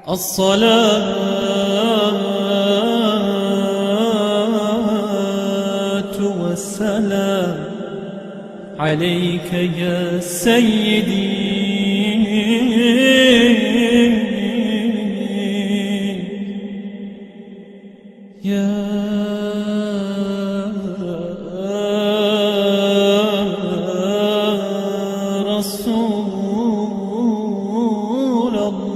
الصلاة والسلام عليك يا سيدي يا رسول الله.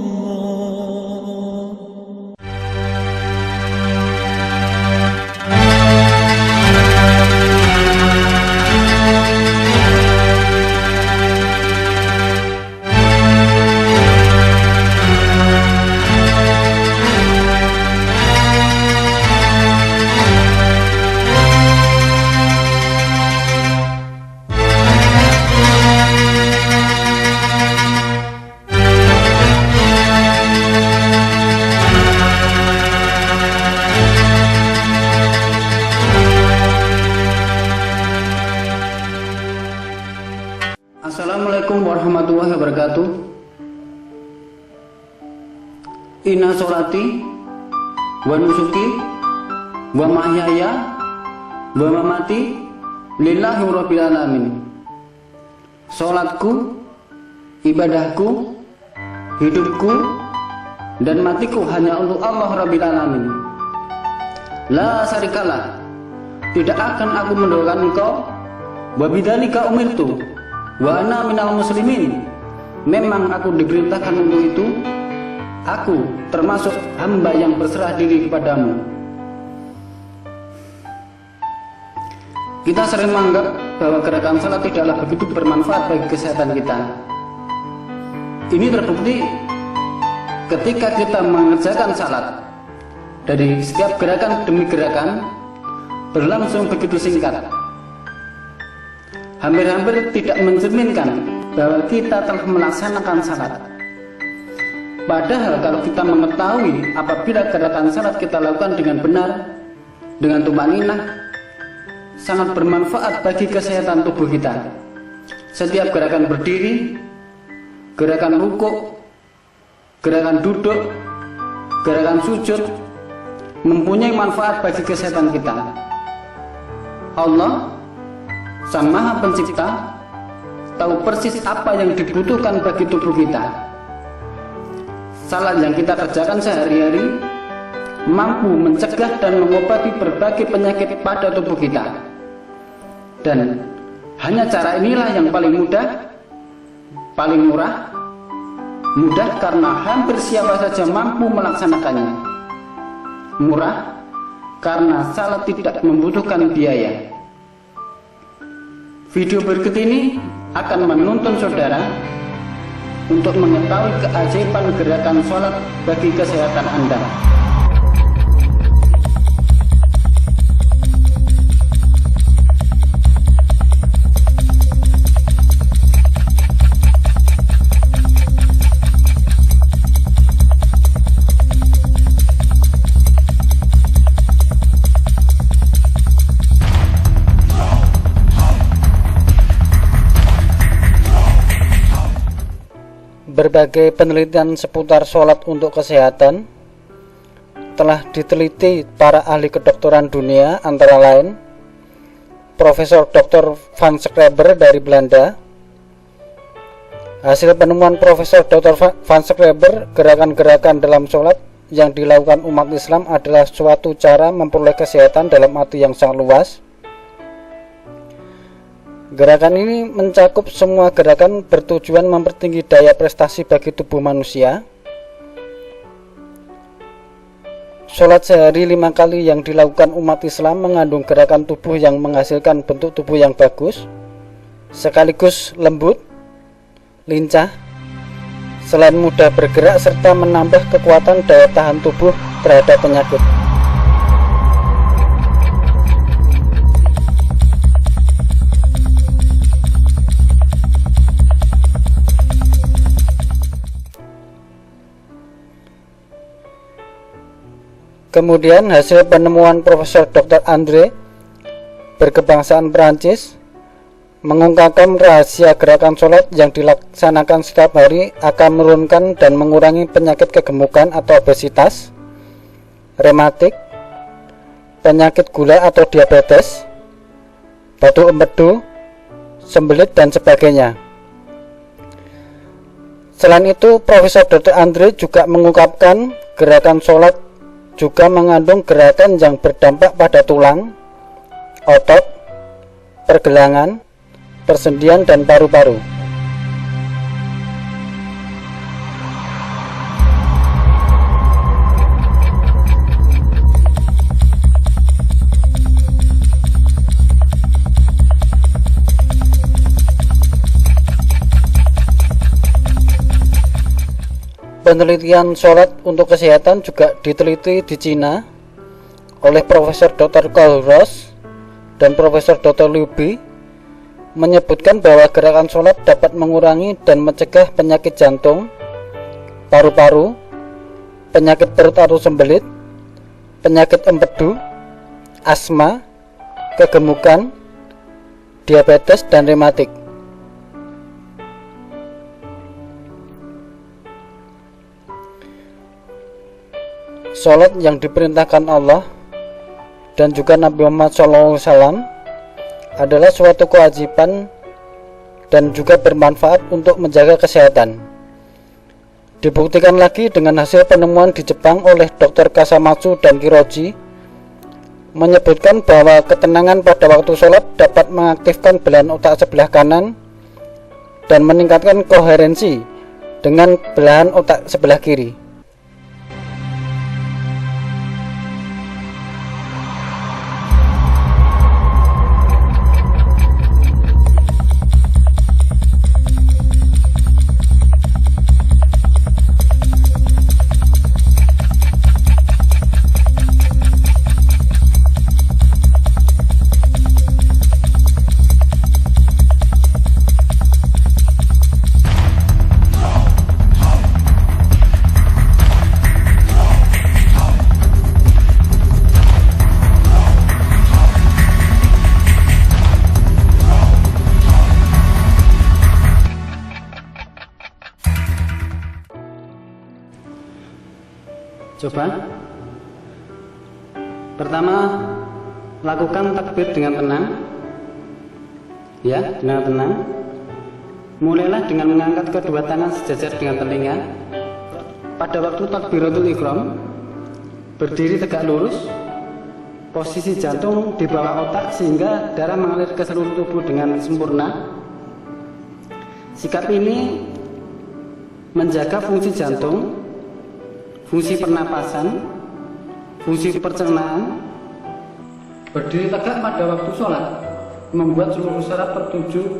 Assalamualaikum warahmatullahi wabarakatuh. Inna sholati wa nusuki wa mahyaya wa mamati lillahi rabbil alamin. Sholatku, ibadahku, hidupku, dan matiku hanya untuk Allah rabbil alamin. La syarikalah, tidak akan aku mendoakan engkau. Wa bidzalika umirtu wa ana minal muslimin. Memang aku diperintahkan untuk itu. Aku termasuk hamba yang berserah diri kepadamu. Kita sering menganggap bahwa gerakan salat tidaklah begitu bermanfaat bagi kesehatan kita. Ini terbukti ketika kita mengerjakan salat. Dari setiap gerakan demi gerakan berlangsung begitu singkat, hampir-hampir tidak mencerminkan bahwa kita telah melaksanakan salat. Padahal kalau kita mengetahui apabila gerakan salat kita lakukan dengan benar, dengan tumaninah, sangat bermanfaat bagi kesehatan tubuh kita. Setiap gerakan berdiri, gerakan rukuk, gerakan duduk, gerakan sujud mempunyai manfaat bagi kesehatan kita. Allah Sang Maha Pencipta tahu persis apa yang dibutuhkan bagi tubuh kita. Salat yang kita kerjakan sehari-hari mampu mencegah dan mengobati berbagai penyakit pada tubuh kita. Dan hanya cara inilah yang paling mudah, paling murah, mudah karena hampir siapa saja mampu melaksanakannya. Murah karena salat tidak membutuhkan biaya. Video berikut ini akan menuntun saudara untuk mengetahui keajaiban gerakan sholat bagi kesehatan Anda. Berbagai penelitian seputar sholat untuk kesehatan telah diteliti para ahli kedokteran dunia, antara lain Profesor Dr. Van Schreber dari Belanda. Hasil penemuan Profesor Dr. Van Schreber, gerakan-gerakan dalam sholat yang dilakukan umat Islam adalah suatu cara memperoleh kesehatan dalam arti yang sangat luas. Gerakan ini mencakup semua gerakan bertujuan mempertinggi daya prestasi bagi tubuh manusia. Sholat sehari 5 kali yang dilakukan umat Islam mengandung gerakan tubuh yang menghasilkan bentuk tubuh yang bagus, sekaligus lembut, lincah, selain mudah bergerak serta menambah kekuatan daya tahan tubuh terhadap penyakit. Kemudian hasil penemuan Profesor Dr. André berkebangsaan Perancis mengungkapkan rahasia gerakan sholat yang dilaksanakan setiap hari akan menurunkan dan mengurangi penyakit kegemukan atau obesitas, rematik, penyakit gula atau diabetes, batu empedu, sembelit, dan sebagainya. Selain itu, Profesor Dr. Andre juga mengungkapkan gerakan sholat juga mengandung gerakan yang berdampak pada tulang, otot, pergelangan, persendian, dan paru-paru. Penelitian sholat untuk kesehatan juga diteliti di Cina oleh Profesor Dr. Carl Ross dan Profesor Dr. Liu Bi, menyebutkan bahwa gerakan sholat dapat mengurangi dan mencegah penyakit jantung, paru-paru, penyakit perut atau sembelit, penyakit empedu, asma, kegemukan, diabetes, dan rematik. Sholat yang diperintahkan Allah dan juga Nabi Muhammad SAW adalah suatu kewajiban dan juga bermanfaat untuk menjaga kesehatan. Dibuktikan lagi dengan hasil penemuan di Jepang oleh Dr. Kasamatsu dan Kiroji, menyebutkan bahwa ketenangan pada waktu sholat dapat mengaktifkan belahan otak sebelah kanan dan meningkatkan koherensi dengan belahan otak sebelah kiri. Coba pertama, lakukan takbir dengan tenang, ya, dengan tenang. Mulailah dengan mengangkat kedua tangan sejajar dengan telinga. Pada waktu takbiratul ihram, berdiri tegak lurus, posisi jantung di bawah otak sehingga darah mengalir ke seluruh tubuh dengan sempurna. Sikap ini menjaga fungsi jantung, fungsi pernapasan, fungsi pencernaan. Berdiri tegak pada waktu sholat membuat seluruh saraf tertuju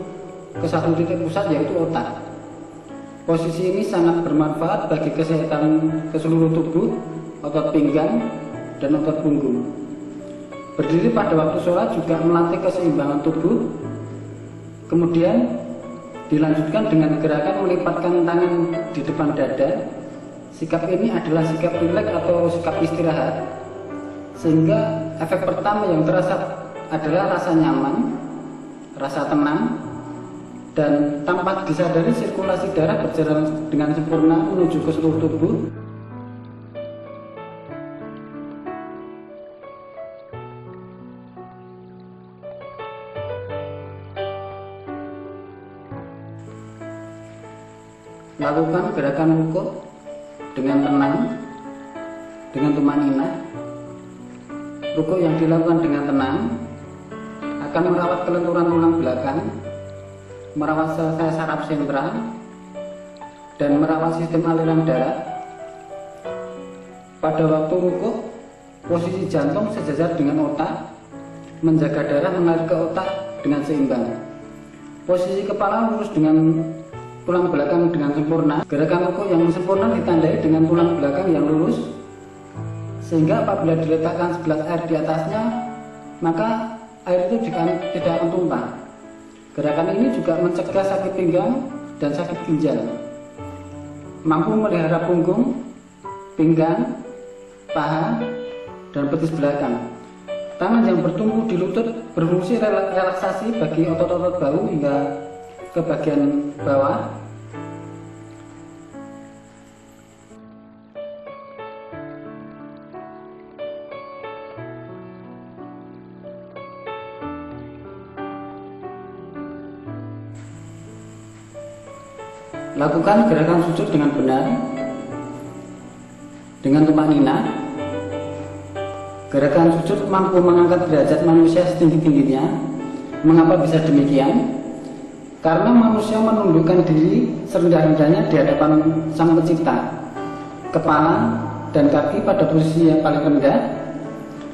ke satu titik pusat, yaitu otak. Posisi ini sangat bermanfaat bagi kesehatan ke seluruh tubuh, otot pinggang dan otot punggung. Berdiri pada waktu sholat juga melatih keseimbangan tubuh. Kemudian dilanjutkan dengan gerakan melipatkan tangan di depan dada. Sikap ini adalah sikap rileks atau sikap istirahat, sehingga efek pertama yang terasa adalah rasa nyaman, rasa tenang, dan tanpa disadari sirkulasi darah berjalan dengan sempurna menuju ke seluruh tubuh. Lakukan gerakan rukuk dengan tenang, dengan tumaninah. Rukuk yang dilakukan dengan tenang akan merawat kelenturan tulang belakang, merawat sel-sel saraf sentral, dan merawat sistem aliran darah. Pada waktu rukuk, posisi jantung sejajar dengan otak, menjaga darah mengalir ke otak dengan seimbang. Posisi kepala lurus dengan tulang belakang dengan sempurna. Gerakan rukuk yang sempurna ditandai dengan tulang belakang yang lurus, sehingga apabila diletakkan segelas air di atasnya, maka air itu tidak akan tumpah. Gerakan ini juga mencegah sakit pinggang dan sakit ginjal, mampu melihara punggung, pinggang, paha, dan betis belakang. Tangan yang bertumpu di lutut berfungsi relaksasi bagi otot-otot bahu hingga ke bagian bawah. Lakukan gerakan sujud dengan benar, dengan tumak nina. Gerakan sujud mampu mengangkat derajat manusia setinggi-tingginya. Mengapa bisa demikian? Karena manusia menundukkan diri serendah-rendahnya di hadapan Sang Pencipta, kepala dan kaki pada posisi yang paling rendah,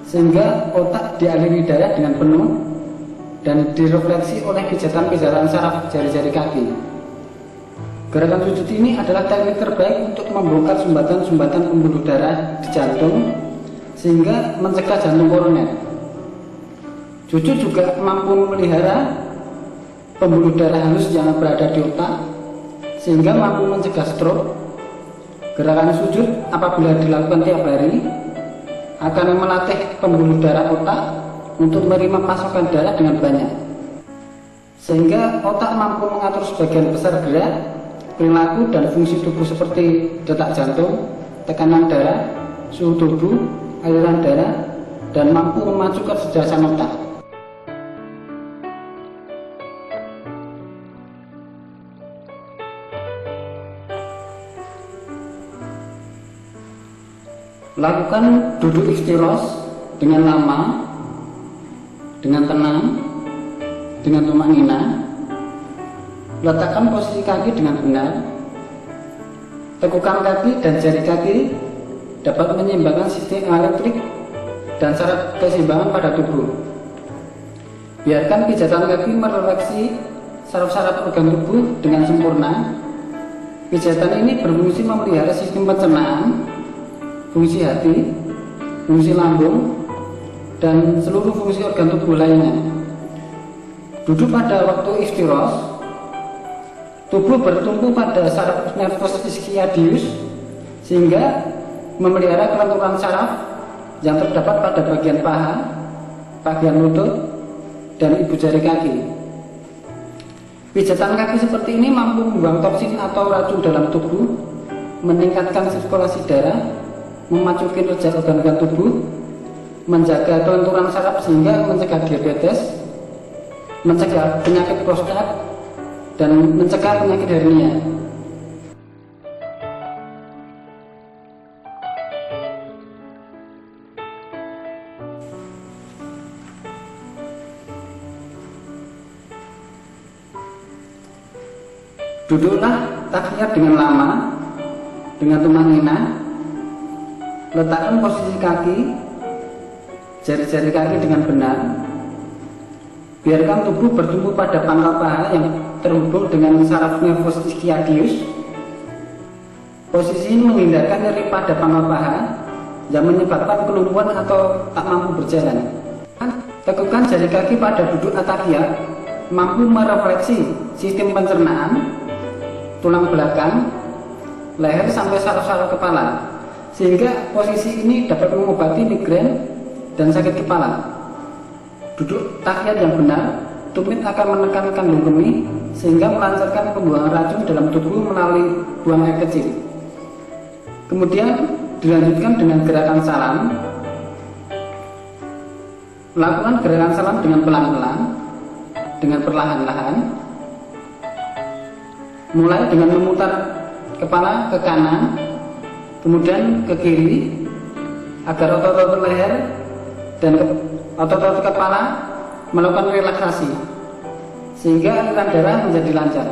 sehingga otak dialiri darah dengan penuh dan direfleksi oleh pijatan-pijatan saraf jari-jari kaki. Gerakan sujud ini adalah teknik terbaik untuk membongkar sumbatan-sumbatan pembuluh darah di jantung sehingga mencegah jantung koroner. Sujud juga mampu memelihara pembuluh darah halus yang berada di otak sehingga mampu mencegah stroke. Gerakan sujud apabila dilakukan tiap hari akan melatih pembuluh darah otak untuk menerima pasokan darah dengan banyak, sehingga otak mampu mengatur sebagian besar gerak, perilaku dan fungsi tubuh seperti detak jantung, tekanan darah, suhu tubuh, aliran darah, dan mampu memacu kecerdasan otak. Lakukan duduk istiros dengan lama, dengan tenang, dengan tumak nina. Letakkan posisi kaki dengan benar. Tekukan kaki dan jari kaki dapat menyeimbangkan sistem elektrik dan saraf keseimbangan pada tubuh. Biarkan pijatan kaki merefleksi saraf-saraf organ tubuh dengan sempurna. Pijatan ini berfungsi memelihara sistem pencernaan, fungsi hati, fungsi lambung, dan seluruh fungsi organ tubuh lainnya. Duduk pada waktu istiros. Tubuh bertumpu pada saraf nervus ischiadius sehingga memelihara kelenturan saraf yang terdapat pada bagian paha, bagian lutut, dan ibu jari kaki. Pijatan kaki seperti ini mampu membuang toksin atau racun dalam tubuh, meningkatkan sirkulasi darah, memacu kinerja organ-organ tubuh, menjaga kelenturan saraf sehingga mencegah diabetes, mencegah penyakit prostat, dan mencegah penyakit hernia. Duduklah tahiyat dengan lama, dengan tumak nina. Letakkan posisi kaki, jari-jari kaki dengan benar. Biarkan tubuh bertumpu pada pangkal paha yang terhubung dengan saraf nervus ischiadius. Posisi ini menghindarkan nyeri pada pangkal paha yang menyebabkan kelumpuhan atau tak mampu berjalan. Tekukan jari kaki pada duduk atahiyat mampu merefleksi sistem pencernaan, tulang belakang, leher sampai saraf-saraf kepala, sehingga posisi ini dapat mengobati migrain dan sakit kepala. Duduk tahiyat yang benar, tumit akan menekan kandung kemih sehingga melancarkan pembuangan racun dalam tubuh melalui buang air kecil. Kemudian dilanjutkan dengan gerakan salam. Lakukan gerakan salam dengan pelan-pelan, dengan perlahan-lahan. Mulai dengan memutar kepala ke kanan, kemudian ke kiri, agar otot-otot leher dan otot-otot kepala melakukan relaksasi sehingga aliran darah menjadi lancar.